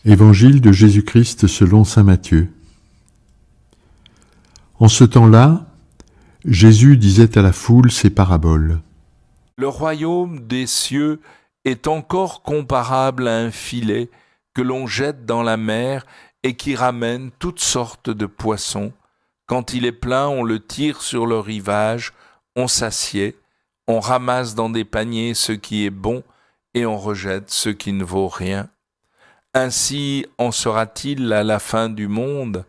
Évangile de Jésus-Christ selon saint Matthieu. En ce temps-là, Jésus disait à la foule ces paraboles. Le royaume des cieux est encore comparable à un filet que l'on jette dans la mer et qui ramène toutes sortes de poissons. Quand il est plein, on le tire sur le rivage, on s'assied, on ramasse dans des paniers ce qui est bon et on rejette ce qui ne vaut rien. Ainsi en sera-t-il à la fin du monde.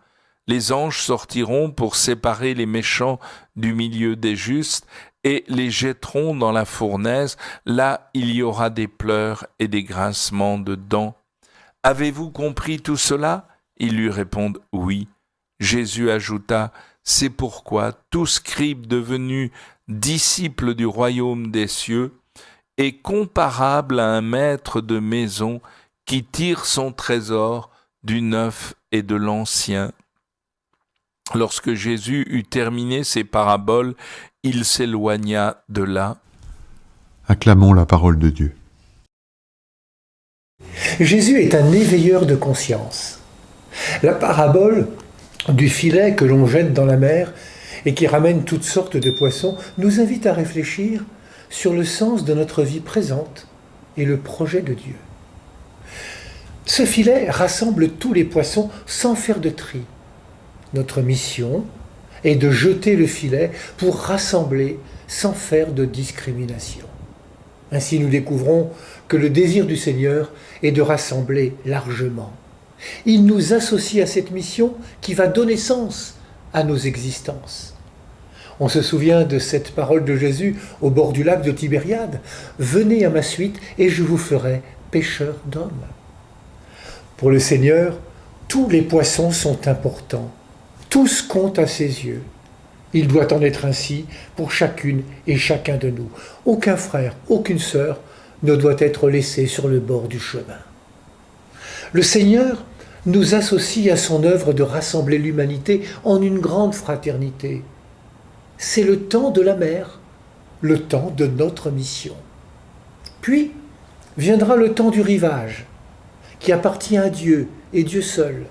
Les anges sortiront pour séparer les méchants du milieu des justes et les jetteront dans la fournaise. Là, il y aura des pleurs et des grincements de dents. Avez-vous compris tout cela ? Ils lui répondent oui. Jésus ajouta, c'est pourquoi tout scribe devenu disciple du royaume des cieux est comparable à un maître de maison qui tire son trésor du neuf et de l'ancien. Lorsque Jésus eut terminé ses paraboles, il s'éloigna de là. Acclamons la parole de Dieu. Jésus est un éveilleur de conscience. La parabole du filet que l'on jette dans la mer et qui ramène toutes sortes de poissons nous invite à réfléchir sur le sens de notre vie présente et le projet de Dieu. Ce filet rassemble tous les poissons sans faire de tri. Notre mission est de jeter le filet pour rassembler sans faire de discrimination. Ainsi, nous découvrons que le désir du Seigneur est de rassembler largement. Il nous associe à cette mission qui va donner sens à nos existences. On se souvient de cette parole de Jésus au bord du lac de Tibériade. « Venez à ma suite et je vous ferai pêcheurs d'hommes ». Pour le Seigneur, tous les poissons sont importants. Tous comptent à ses yeux. Il doit en être ainsi pour chacune et chacun de nous. Aucun frère, aucune sœur ne doit être laissé sur le bord du chemin. Le Seigneur nous associe à son œuvre de rassembler l'humanité en une grande fraternité. C'est le temps de la mer, le temps de notre mission. Puis viendra le temps du rivage, qui appartient à Dieu et Dieu seul.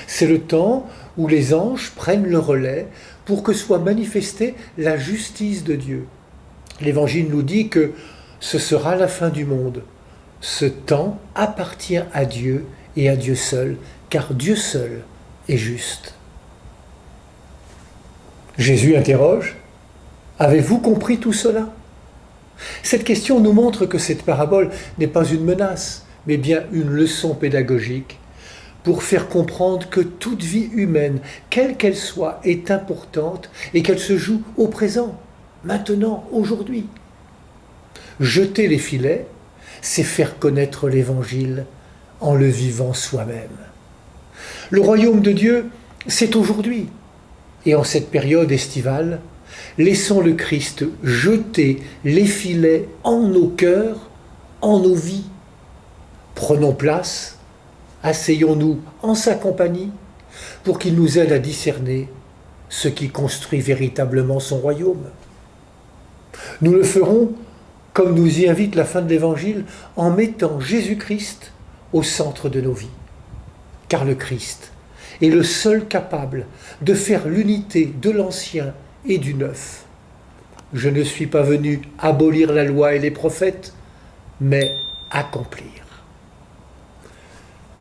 C'est le temps où les anges prennent le relais pour que soit manifestée la justice de Dieu. L'Évangile nous dit que ce sera la fin du monde. Ce temps appartient à Dieu et à Dieu seul, car Dieu seul est juste. Jésus interroge, « Avez-vous compris tout cela ?» Cette question nous montre que cette parabole n'est pas une menace, mais bien une leçon pédagogique pour faire comprendre que toute vie humaine, quelle qu'elle soit, est importante et qu'elle se joue au présent, maintenant, aujourd'hui. Jeter les filets, c'est faire connaître l'Évangile en le vivant soi-même. Le royaume de Dieu, c'est aujourd'hui. Et en cette période estivale, laissons le Christ jeter les filets en nos cœurs, en nos vies. Prenons place, asseyons-nous en sa compagnie pour qu'il nous aide à discerner ce qui construit véritablement son royaume. Nous le ferons, comme nous y invite la fin de l'Évangile, en mettant Jésus-Christ au centre de nos vies. Car le Christ est le seul capable de faire l'unité de l'ancien et du neuf. Je ne suis pas venu abolir la loi et les prophètes, mais accomplir.